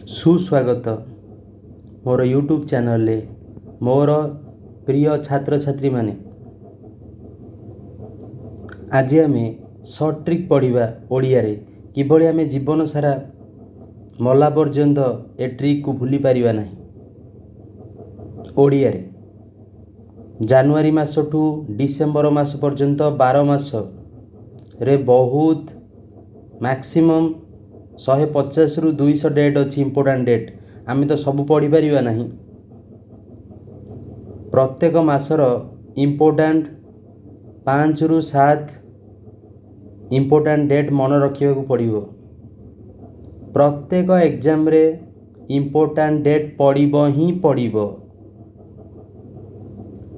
सुस्वागत मोर YouTube channel मोर प्रिय छात्र छात्री माने आज आम सर्ट ट्रिक पढ़ा ओडिया रे किभली आम जीवन सारा मला पर्यंत ए ट्रिक को भूली पारिबा नहीं। ओडिया रे जनवरी मास ठू डिसेम्बर मास पर्यंत 12 मास रे बहुत मैक्सिमम 150 रु 200 डेट अच्छी इंपोर्टेंट डेट आम तो सब पढ़ी पारिबा नहीं। प्रत्येक मासर इंपोर्टेंट 5 रु 7 इंपोर्टेंट डेट मन रखा पड़ो। प्रत्येक एग्जाम रे इंपोर्टेंट डेट पड़ो ही पड़ो।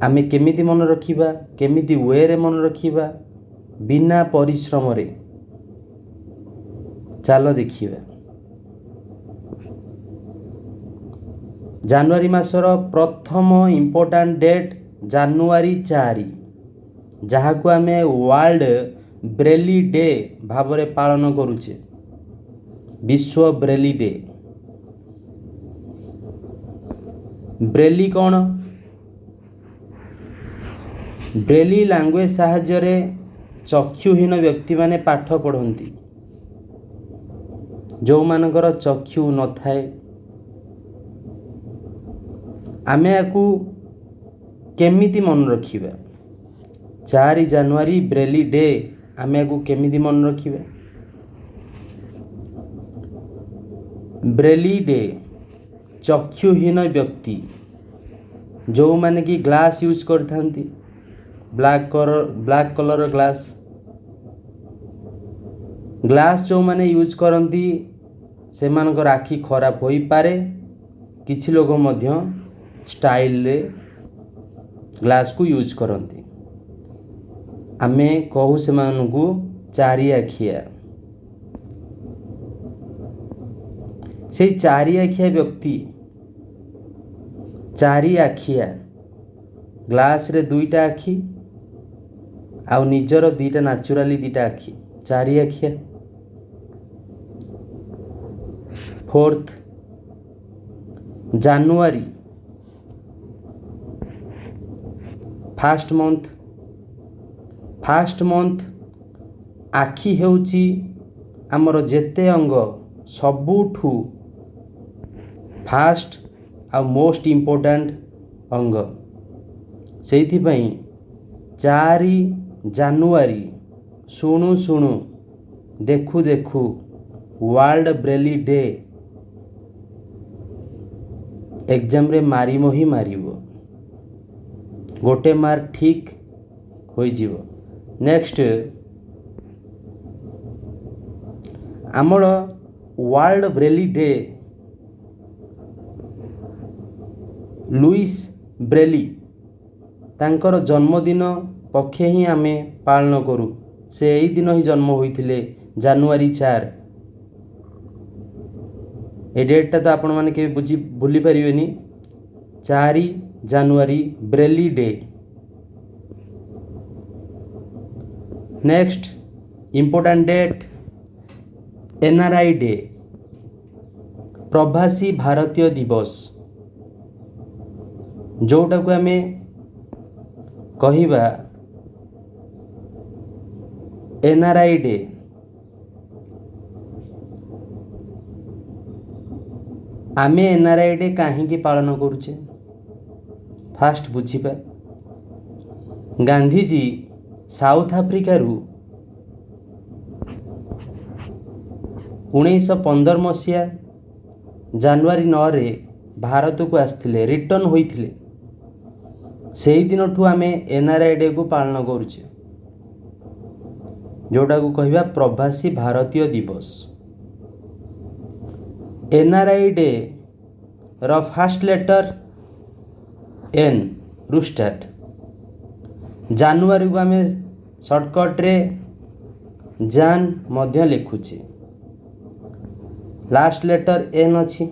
आमे केमिति मन रखिबा केमिति वे रे मन रखिबा बिना परिश्रम रे चलो देखिए। जनवरी मासर प्रथम इंपोर्टेंट डेट जनवरी 4 जहाँ को आम वर्ल्ड ब्रेली डे भाव में पालन करुचे। विश्व ब्रेली डे। ब्रेली कौन? ब्रेली लैंग्वेज साहाय्य चक्षुहीन व्यक्ति माने पाठ पढ़ती। जो मानकर चक्षु न थाए आमे आकु केमिति मन रखिबा। 4 जनवरी ब्रेली डे आमे आकु केमिति मन रखिबा। ब्रेली डे चक्षुहीन व्यक्ति जो माने कि ग्लास यूज करथांती ब्लैक कलर ग्लास जो माने यूज करती से मानकर आखि खराब होई पारे। किछि लोग मध्य स्टाइल रे ग्लास को यूज करती। आमे कहू से मानकु चारि आखिया। से चारि आखिया व्यक्ति चारि आखिया ग्लास रे 2टा आखि आउ निजर 2टा नेचुराली 2टा आखि चारि आखिया। 4 जनवरी फास्ट मंथ आखि हेउची आमर जेते अंग सबुठू फास्ट आ मोस्ट इम्पोर्टेंट अंग। सेइथि पई 4 जनवरी शुणु शुणु देखु देखु वर्ल्ड ब्रेली डे एग्जाम रे मारिमो ही मारिबो। गोटे मार्क ठीक होई जीवो। नेक्स्ट आमर world Braille Day Lewis Braille तांकर जन्मदिन पक्षे ही आमे पालन करू। से यही दिन ही जन्म होइथिले जनवरी 4। ए डेटा तो आपण माने के भूली पारिबेनी। 4 जनवरी Braille day. Next important date NRI day Pravasi Bharatiya Divas जोटा को आमे कहिबा एनआरआई डे। आमे एनआरआई डे कहीं पालन करुचे फास्ट बुझीबा। गांधीजी साउथ आफ्रिका 1915 मसीहा जनवरी 9 रे भारत को आसथिले रिटर्न होइथिले। सेही दिन ठू आमे एनआरआई डे को पालन करुचे जोटा को कहिबा प्रवासी भारतीय दिवस। एनआरआई डे रो फर्स्ट लेटर एन रु स्टार्ट। जनवरी को आमे शॉर्टकट रे जान मध्य लिखुचे। लास्ट लेटर एन अछि।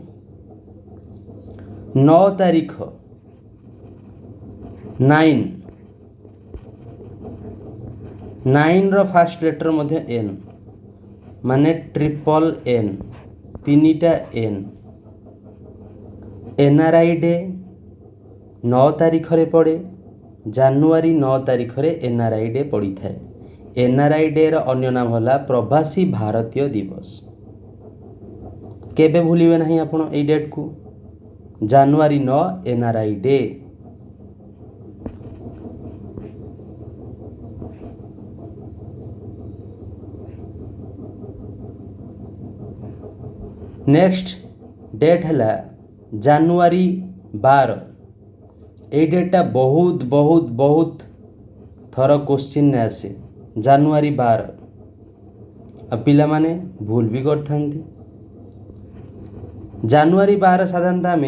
9 तारीख 9 रो फर्स्ट लेटर मध्य एन माने ट्रिपल एन 3टा एन NRI ଡେ 9 ତାରିଖରେ ପଡ଼େ। ଜାନୁଆରୀ 9 ତାରିଖରେ NRI ଡେ ପଡ଼ିଥାଏ। NRI ଡେର ଅନ୍ୟ ନାମ ହେଲା ପ୍ରବାସୀ ଭାରତୀୟ ଦିବସ। କେବେ ଭୁଲିବେ ନାହିଁ ଆପଣ ଏଇ ଡେଟ୍କୁ। ଜାନୁଆରୀ 9 NRI ଡେ। नेक्स्ट डेट है जानुआरी 12। ये डेटा बहुत बहुत बहुत थर क्वेश्चन ने आसे जानुआरी 12। अब पिला माने भूल भी करते। जानुआरी 12 साधारणतः आम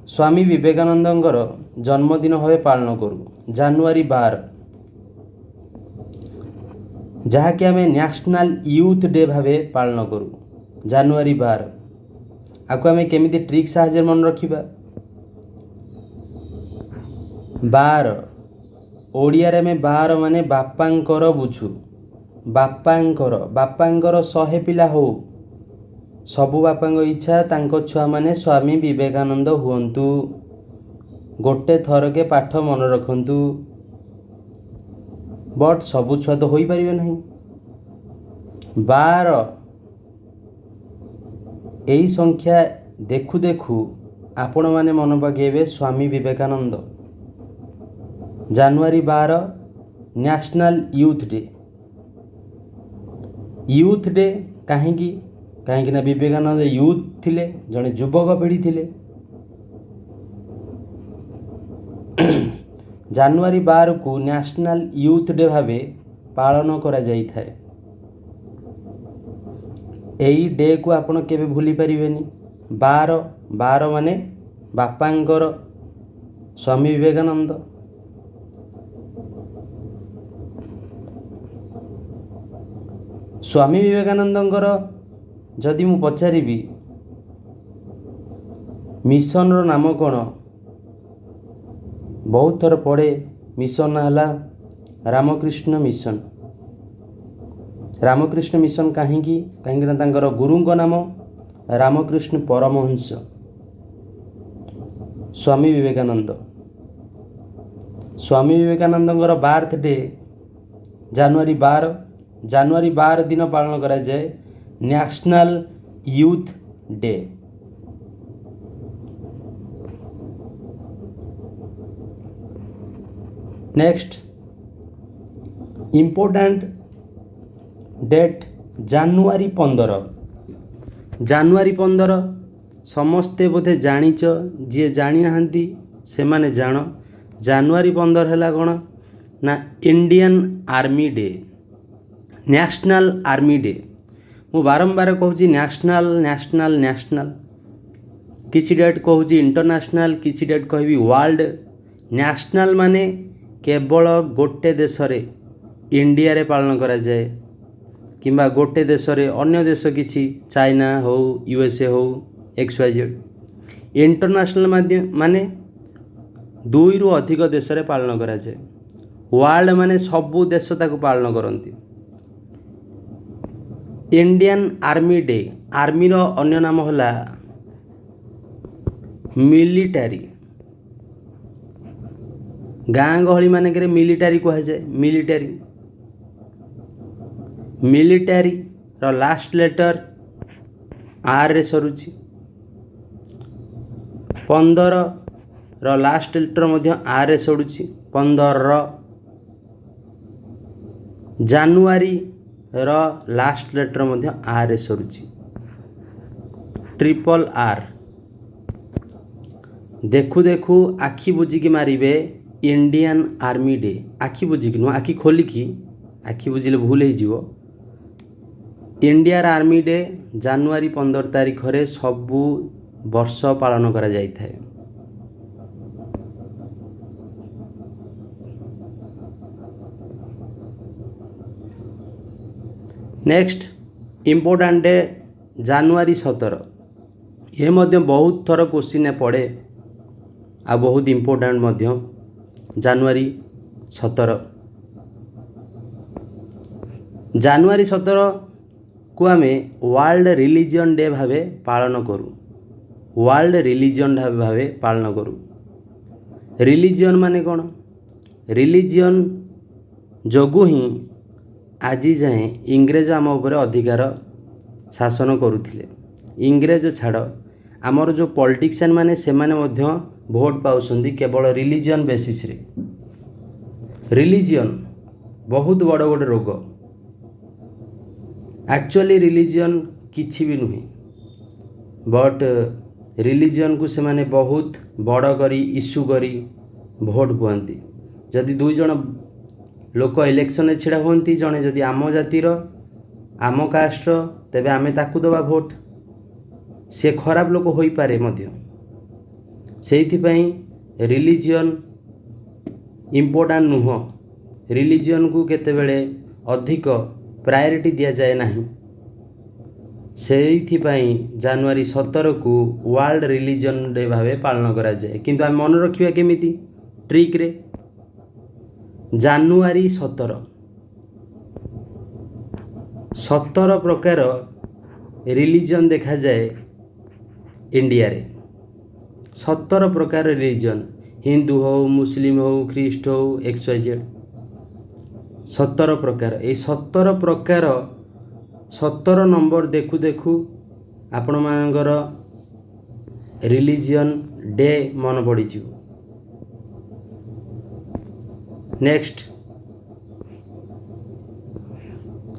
स्वामी विवेकानंदर जन्मदिन भाव पालन करूँ। जानुआरी 12 जहाँकि आम नेशनल यूथ डे भाव पालन करूँ। जानुआरी 12 आपको आम केमी ट्रिक साहाଯ୍ୟ मन रखा। 12 ओडिया रे में 12 माने बापांकर बुझू। बापांकर 100 पिला हो सबु बापा इच्छा तांको छुआ माने स्वामी विवेकानंद हुअंतु। गोटे थरके पाठ मन रखंतु। बट सबु छुआ तो हो पारे नहीं। 12 यही संख्या देखु देखु आपण माने मन पकेबे स्वामी विवेकानंद। जानुआरी 12 national youth day. Youth day कहीं ना विवेकानंद यूथ थिले, जड़े युवक पीढ़ी थिले। जानुआरी 12 को नेशनल यूथ डे भावे पालन करा जाई थाए। यही डे को आपण केबे भूली पारिबेनी। 12 माने बापांकर स्वामी विवेकानंद। स्वामी विवेकानंदर जदि मु पचारि मिशन रो नाम कौन बहुत थर पढ़े। मिशन है रामकृष्ण मिशन। रामकृष्ण मिशन कहीं गुरु नाम Ramakrishna Paramahansa Swami Vivekananda. Swami Vivekananda birthday January 12। January 12 दिन पालन करा जाए national youth day. Next important date January 15। January 15 समस्ते बोधे जानिच, जी जानी नाहंती से माने जान। जानुआरी 15 है कौन ना Indian army day, national army day. मु बारंबार कहूँ नेशनल नेशनल नेशनल। किछि डेट कहूँ इंटरनेशनल, किछि डेट कहबी वर्ल्ड। नेशनल माने केवल गोटे देश रे इंडिया रे पालन करा जाए, किंबा गोटे देश रे अन्य देश किछि चाइना हो यूएसए हो XYZ। इंटरनेशनल माने 2 रु अधिक देश रे पालन करा जाए। वर्ल्ड माने सबु देश ताको पालन करंती। इंडियन आर्मी डे, आर्मी रो अन्य नाम होला मिलिटारी। गाँ गहली मानक मिलिटारी कह जाए। मिलिटारी रो लास्ट लेटर आर रे सरुची। 15 रो लास्ट लेटर मध्य आर रे सरुची 15। जानुआरी रो लास्ट लेटर मध्य आर रे सरुची RRR। देखु देखु आखि बुझिकी मारिबे इंडियन आर्मी डे। आखि बुझिकी नुह, आखि खोलिकी। आखि बुझिले भूल हो। इंडियन आर्मी डे जानुआरी 15 तारीख रे सबु वर्ष पालन करा जाई थाए। Next important day January 17। ये मध्य बहुत थर क्वेश्चन पड़े आ बहुत इम्पोर्टेंट मध्य। जानुआरी 17 जानुआरी 17 को आम वर्ल्ड रिलीजन डे भावे पालन करूँ। वर्ल्ड रिलीजन भावे पालन करूँ। रिलीजन माने कौन? रिलीजन जोगु ही आज जाए इंग्रेज आम उपर अधिकार शासन करुथिले। इंग्रेज छाड़ आमर जो पॉलिटिशियन माने सेमाने मध्य भोट पाउछंदी केवल रिलीजन बेसिस रे। रिलीजन बहुत बड़ गोटे रोग। एक्चुअली रिलीजन किछि भी नुहे, बट रिलीजन को से माने बहुत बड़ करी इश्यू करी भोट पाती। जदि दुई जन लोक इलेक्शन छिड़ा हुंती, जड़े जदि आम जातिर आम कास्टर तेबे आमे ताकू दबा भोट। से खराब लोक होई पारे मध्य। सेइथिपई रिलीजन इम्पोर्टेंट नुह। रिलीजन को केतेबेले अधिक प्रायोरिटी दिया जाए नहीं। सेइथिपई जनवरी 17 को वर्ल्ड रिलीजन डे भावे पालन करा जाए। किंतु आम मन रखिबा केमिति ट्रिक रे जनवरी 17 प्रकार रिलीजन देखा जाए इंडिया रे। 17 प्रकार रिलीजन, हिंदू हो, मुस्लिम हो, ख्रीस्ट हो, XYZ 17 प्रकार। ये 17 प्रकार 17 नंबर देखु देखु आपण मानकर रिलीजन डे मन पड़ी। नेक्स्ट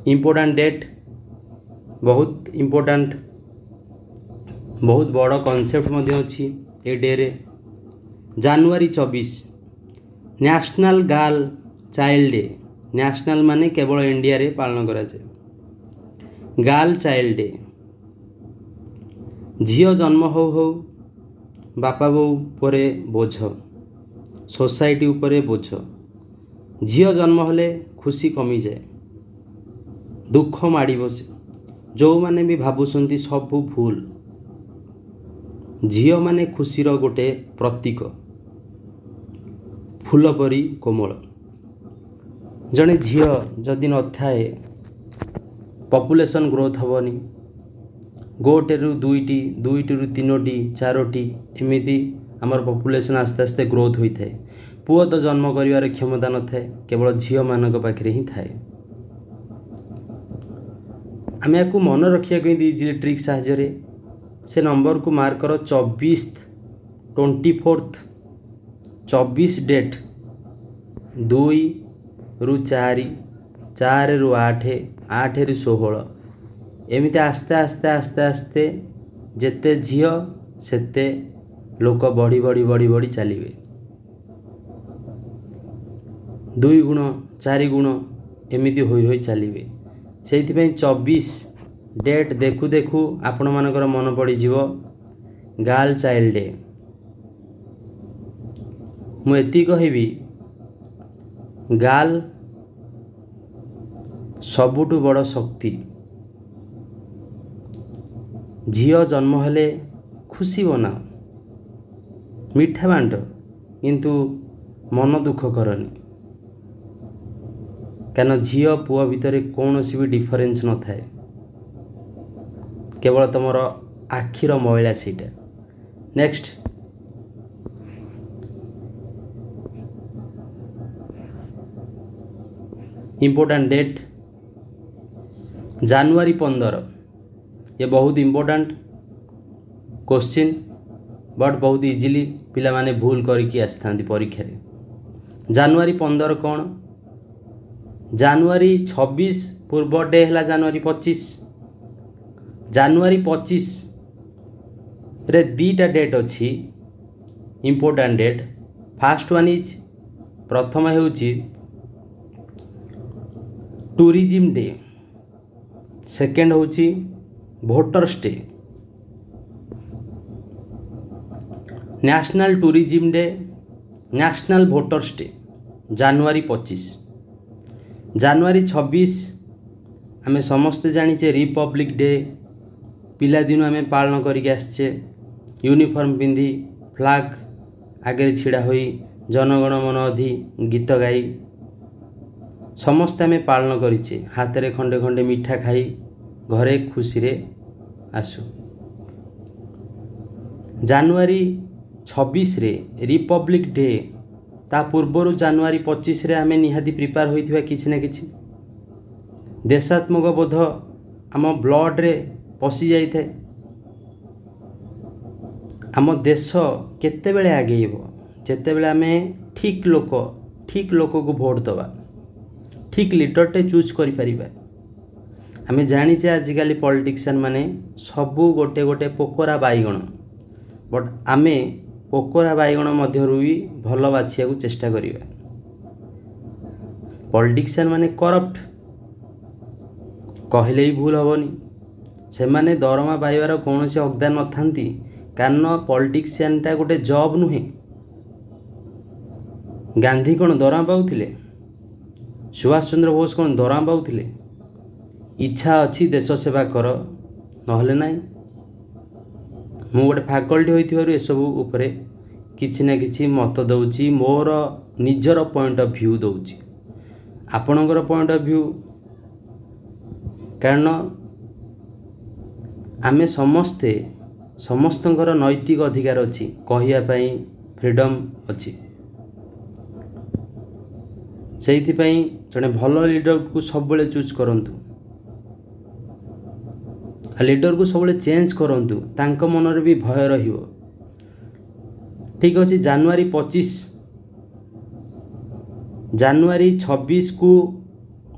इम्पोर्टेंट डेट, बहुत इम्पोर्टेंट, बहुत बड़ कॉन्सेप्ट मध्य अच्छी ए डे रे। जनवरी 24 national girl child day. National माने केवल इंडिया रे पालन करा जाए। गर्ल चाइल्ड डे, झियो जन्म हो हो बापा बो परे बोझ, सोसाइटी उपरे बोझ। झियो जन्म हेले खुशी कमी जाए, दुख माड़ी बसे। जो माने भी भाबुसंती सबू भूल। झियो माने खुशीर गोटे प्रतीक, फूल परी कोमल। जड़े झियो जदि न थाए पॉपुलेशन ग्रोथ हेनी। गोटे रु दुईटी, दुईटी रु तीनोटी, चारोटी एमिति आमर पॉपुलेशन आस्ते आस्ते ग्रोथ होता है। पुओ तो जन्म करिवार क्षमता न थाए, केवल झियो मानक पाखरे ही थाए। आम या मन रखा इजिली ट्रिक साहाय्य से नंबर को मार्क कर 24 24 24 डेट 2 रु 4 4 रु 8 8 रु 16 एमती आस्ते आस्ते आस्ते आस्ते जेते झियो सेते लोक बढ़ी बढ़ी बढ़ी बढ़ी चलिए। 2 गुण 4 गुण एमती होई चलिए। से 24 डेट देखु देखु आपण मानकर मन पड़ीजिव गर्ल चाइल्ड डे। मुझे कहबी गर्ल सबुठु बड़ शक्ति। झियो जन्म हेले खुशी बनाओ, मिठा बांट, किंतु मन दुख करनी। कारण झियो पुआ भितर कौन भी डिफरेन्स न थाए, केवल तुमर आखिर मैला सीटा। नेक्स्ट इम्पोर्टेंट डेट जनवरी 15। ये बहुत इम्पोर्टेंट क्वेश्चन, बट बहुत इजीली पिला माने भूल करके आसता परीक्षा रे। जनवरी 15 कौन? जनवरी 26 पूर्व डे है जनवरी 25। जनवरी 25 रे दीटा डेट अच्छी important date. First one is प्रथम होउची टूरिज्म डे, सेकेंड होउची voters day. National tourism day, national voters day जनवरी 25। जनवरी 26 आमे समस्ते जानिचे रिपब्लिक डे। पिलादिन आमे पालन करके आसचे, यूनिफॉर्म पिंधि फ्लैग आगे छिड़ा होई जनगण मन अधि गीत गाई समस्ते आमे पालन करिचे। हाथ रे खंडे खंडे मिठा खाई घरे खुशी रे आसु। ଜାନୁଆରୀ 26ରେ ରିପବ୍ଲିକ୍ ଡେ, ତା ପୂର୍ବରୁ ଜାନୁଆରୀ 25ରେ ଆମେ ନିହାତି ପ୍ରିପେୟାର ହୋଇଥିବା କିଛି ନା କିଛି। ଦେଶାତ୍ମକ ବୋଧ ଆମ ବ୍ଲଡ଼ରେ ପଶି ଯାଇଥାଏ। ଆମ ଦେଶ କେତେବେଳେ ଆଗେଇବ? ଯେତେବେଳେ ଆମେ ଠିକ୍ ଲୋକକୁ ଭୋଟ୍ ଦେବା, ଠିକ୍ ଲିଡରଟେ ଚୁଜ୍ କରିପାରିବା। ଆମେ ଜାଣିଛେ ଆଜିକାଲି ପଲିଟିସିଆନ୍ ମାନେ ସବୁ ଗୋଟେ ପୋକରା ବାଇଗଣ, ବଟ୍ ଆମେ ପୋକରା ବାଇଗଣ ମଧ୍ୟରୁ ବି ଭଲ ବାଛିବାକୁ ଚେଷ୍ଟା କରିବା। ପଲିଟିସିଆନ୍ ମାନେ କରପ୍ଟ କହିଲେ ବି ଭୁଲ ହେବନି। ସେମାନେ ଦରମା ପାଇବାର କୌଣସି ହକଦାର ନଥାନ୍ତି, କାରଣ ପଲିଟିସିଆନଟା ଗୋଟେ ଜବ୍ ନୁହେଁ। ଗାନ୍ଧୀ କ'ଣ ଦରମା ପାଉଥିଲେ? ସୁଭାଷ ଚନ୍ଦ୍ର ବୋଷ କ'ଣ ଦରମା ପାଉଥିଲେ? ଇଚ୍ଛା ଅଛି ଦେଶ ସେବା କର, ନହେଲେ ନାହିଁ। ମୁଁ ଗୋଟେ ଫାକଲ୍ଟି ହୋଇଥିବାରୁ ଏସବୁ ଉପରେ କିଛି ନା କିଛି ମତ ଦେଉଛି, ମୋର ନିଜର ପଏଣ୍ଟ ଅଫ୍ ଭ୍ୟୁ ଦେଉଛି। ଆପଣଙ୍କର ପଏଣ୍ଟ ଅଫ୍ ଭ୍ୟୁ, କାରଣ ଆମେ ସମସ୍ତଙ୍କର ନୈତିକ ଅଧିକାର ଅଛି, କହିବା ପାଇଁ ଫ୍ରିଡ଼ମ୍ ଅଛି। ସେଇଥିପାଇଁ ଜଣେ ଭଲ ଲିଡରକୁ ସବୁବେଳେ ଚୁଜ୍ କରନ୍ତୁ, ଲିଡରକୁ ସବୁବେଳେ ଚେଞ୍ଜ କରନ୍ତୁ, ତାଙ୍କ ମନରେ ବି ଭୟ ରହିବ। ଠିକ୍ ଅଛି, ଜାନୁଆରୀ 26କୁ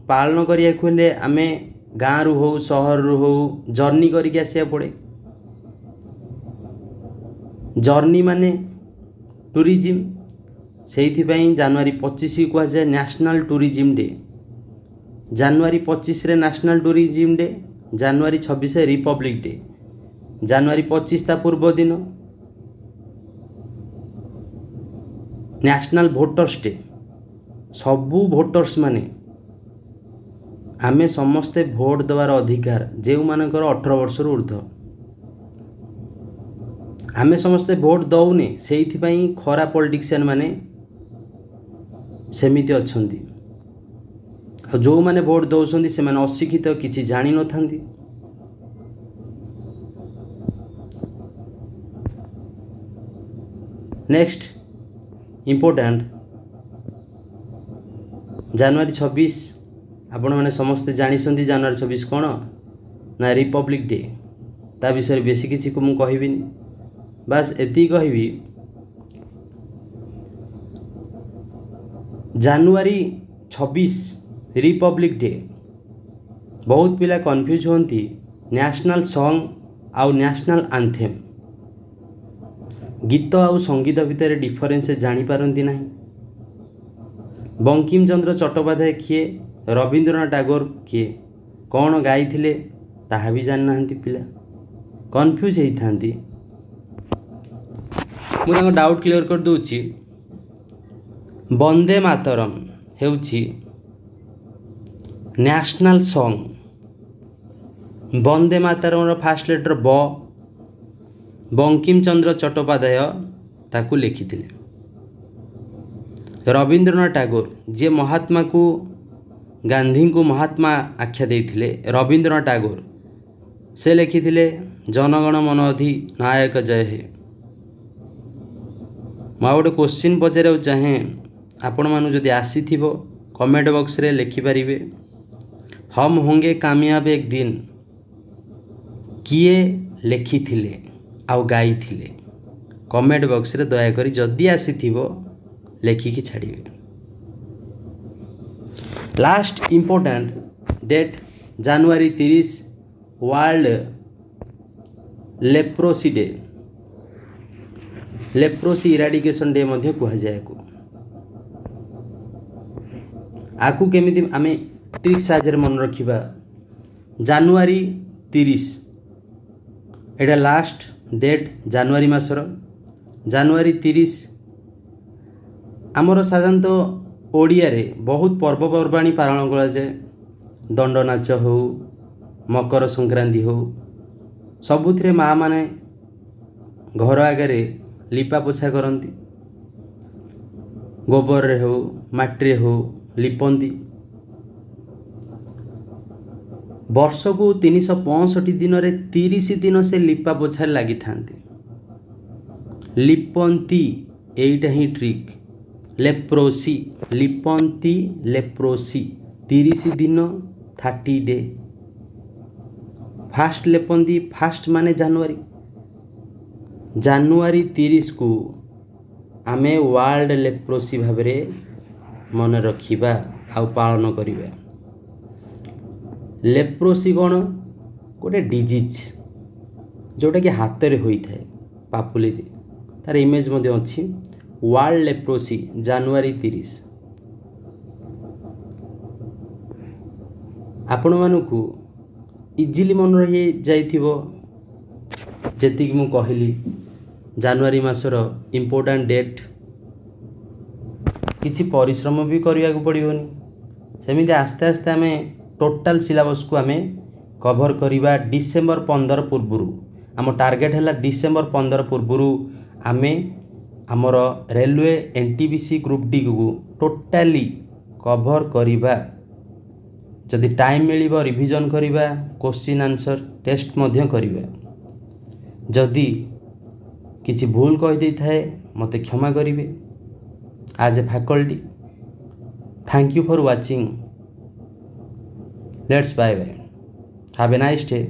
ପାଳନ କରିବାକୁ ହେଲେ ଆମେ ଗାଁରୁ ହେଉ ସହରରୁ ହେଉ ଜର୍ଣ୍ଣି କରିକି ଆସିବାକୁ ପଡ଼େ। ଜର୍ଣ୍ଣି ମାନେ ଟୁରିଜିମ୍, ସେଇଥିପାଇଁ ଜାନୁଆରୀ 25 କୁହାଯାଏ ନ୍ୟାସନାଲ୍ ଟୁରିଜିମ୍ ଡେ। ଜାନୁଆରୀ 25ରେ ନ୍ୟାସନାଲ୍ ଟୁରିଜିମ୍ ଡେ, ଜାନୁଆରୀ 26 ରିପବ୍ଲିକ୍ ଡେ। ଜାନୁଆରୀ 25 ତା ପୂର୍ବ ଦିନ ନ୍ୟାସନାଲ୍ ଭୋଟର୍ସ ଡେ। ସବୁ ଭୋଟର୍ସ ମାନେ ଆମେ ସମସ୍ତେ ଭୋଟ୍ ଦେବାର ଅଧିକାର, ଯେଉଁମାନଙ୍କର 18 ବର୍ଷରୁ ଉର୍ଦ୍ଧ୍ୱ। ଆମେ ସମସ୍ତେ ଭୋଟ୍ ଦେଉନେ, ସେଇଥିପାଇଁ ଖରାପ ପଲିଟିସିଆନ୍ ମାନେ ସେମିତି ଅଛନ୍ତି। ଆଉ ଯେଉଁମାନେ ଭୋଟ୍ ଦେଉଛନ୍ତି ସେମାନେ ଅଶିକ୍ଷିତ, କିଛି ଜାଣିନଥାନ୍ତି। ନେକ୍ସଟ ଇମ୍ପୋର୍ଟାଣ୍ଟ, ଜାନୁଆରୀ 26 ଆପଣମାନେ ସମସ୍ତେ ଜାଣିଛନ୍ତି। ଜାନୁଆରୀ 26 କ'ଣ ନା ରିପବ୍ଲିକ୍ ଡେ। ତା ବିଷୟରେ ବେଶୀ କିଛି ମୁଁ କହିବିନି, ବାସ୍ ଏତିକି କହିବି, ଜାନୁଆରୀ 26 ରିପବ୍ଲିକ୍ ଡେ। ବହୁତ ପିଲା କନଫ୍ୟୁଜ୍ ହୁଅନ୍ତି ନ୍ୟାସନାଲ୍ ସଙ୍ଗ୍ ଆଉ ନ୍ୟାସନାଲ୍ ଆନ୍ଥେମ୍। ଗୀତ ଆଉ ସଙ୍ଗୀତ ଭିତରେ ଡିଫରେନ୍ସ ଜାଣିପାରନ୍ତି ନାହିଁ। ବଙ୍କିମଚନ୍ଦ୍ର ଚଟ୍ଟୋପାଧ୍ୟାୟ କିଏ, ରବୀନ୍ଦ୍ରନାଥ ଟାଗୋର କିଏ, କ'ଣ ଗାଇଥିଲେ ତାହା ବି ଜାଣିନାହାନ୍ତି ପିଲା, କନଫ୍ୟୁଜ୍ ହେଇଥାନ୍ତି। ମୁଁ ତାଙ୍କ ଡାଉଟ୍ କ୍ଲିୟର କରିଦେଉଛି। ବନ୍ଦେ ମାତରମ୍ ହେଉଛି ନ୍ୟାସନାଲ୍ ସଙ୍ଗ୍। ବନ୍ଦେ ମାତରମ୍ର ଫାଷ୍ଟ ଲେଟର୍ ବ। ବଙ୍କିମଚନ୍ଦ୍ର ଚଟ୍ଟୋପାଧ୍ୟାୟ ତାକୁ ଲେଖିଥିଲେ। ରବୀନ୍ଦ୍ରନାଥ ଟାଗୋର, ଯିଏ ଗାନ୍ଧୀଙ୍କୁ ମହାତ୍ମା ଆଖ୍ୟା ଦେଇଥିଲେ, ରବୀନ୍ଦ୍ରନାଥ ଟାଗୋର, ସେ ଲେଖିଥିଲେ ଜନଗଣ ମନ ଅଧିନାୟକ ଜୟ ହେ। ମୁଁ ଆଉ ଗୋଟେ କ୍ୱେଶ୍ଚିନ୍ ପଚାରିବାକୁ ଚାହେଁ, ଆପଣମାନଙ୍କୁ ଯଦି ଆସିଥିବ କମେଣ୍ଟ ବକ୍ସରେ ଲେଖିପାରିବେ। ହମ୍ ହୋଙ୍ଗେ କାମୟାବ ଏକ ଦିନ କିଏ ଲେଖିଥିଲେ ଆଉ ଗାଇଥିଲେ? କମେଣ୍ଟ ବକ୍ସରେ ଦୟାକରି ଯଦି ଆସିଥିବ ଲେଖିକି ଛାଡ଼ିବେ। ଲାଷ୍ଟ ଇମ୍ପୋର୍ଟାଣ୍ଟ ଡେଟ୍, ଜାନୁଆରୀ 30 world leprosy day. Leprosy eradication day ମଧ୍ୟ କୁହାଯାଏ। ଆକୁ କେମିତି ଆମେ ଟ୍ରିକ୍ ସାହାଯ୍ୟରେ ମନେ ରଖିବା? ଜାନୁଆରୀ 30 ଏଇଟା ଲାଷ୍ଟ ଡେଟ୍ ଜାନୁଆରୀ ମାସର। ଜାନୁଆରୀ 30 ଆମର ସାଧାରଣତଃ ଓଡ଼ିଆରେ ବହୁତ ପର୍ବପର୍ବାଣି ପାଳନ କରାଯାଏ। ଦଣ୍ଡ ନାଚ ହେଉ, ମକର ସଂକ୍ରାନ୍ତି ହେଉ, ସବୁଥିରେ ମା' ମାନେ ଘର ଆଗରେ ଲିପା ପୋଛା କରନ୍ତି। ଗୋବରରେ ହେଉ ମାଟିରେ ହେଉ ଲିପନ୍ତି। ବର୍ଷକୁ 365 ଦିନରେ 30 ଦିନ ସେ ଲିପା ପୋଛାରେ ଲାଗିଥାନ୍ତି। लिपंती एईटा ही ट्रिक। लेप्रोसी लिपंती लेप्रोसी 30 दिन 30 डे। फास्ट लेपंती फास्ट माने जानुआरी। जानुआरी 30 को आमे वर्ल्ड लेप्रोसी भाव मन रखिबा आउ पालन करिबा। लेप्रोसी कौन गोटे डिजीज जोटा कि हाथ रे होई थाए पापुली रे। तार इमेज मध्य अछि वर्ल्ड लेप्रोसी जानुआरी 30। आपण मानकु इजिली मन रही जाइथिबो जेतिक मु कहली जानुआरी मासर इम्पोर्टेंट डेट। किछि परिश्रम भी करने को पड़ोनी। सेमिति आस्ते आस्ते आम टोटाल सिलेबस को आम कभर करवा डिसेम्बर 15 पूर्व। आम टार्गेट है डिसेम्बर 15 पूर्व आम आमर रेलवे एनटीपीसी ग्रुप डी को टोटाली कभर करवा। जदि टाइम मिलिबो रिवीजन करवा क्वेश्चन आंसर टेस्ट मध्य करवा। जदि किछि भूल कहि दे थाए मते क्षमा करिवे। As a faculty thank you for watching. Let's bye bye. Have a nice day.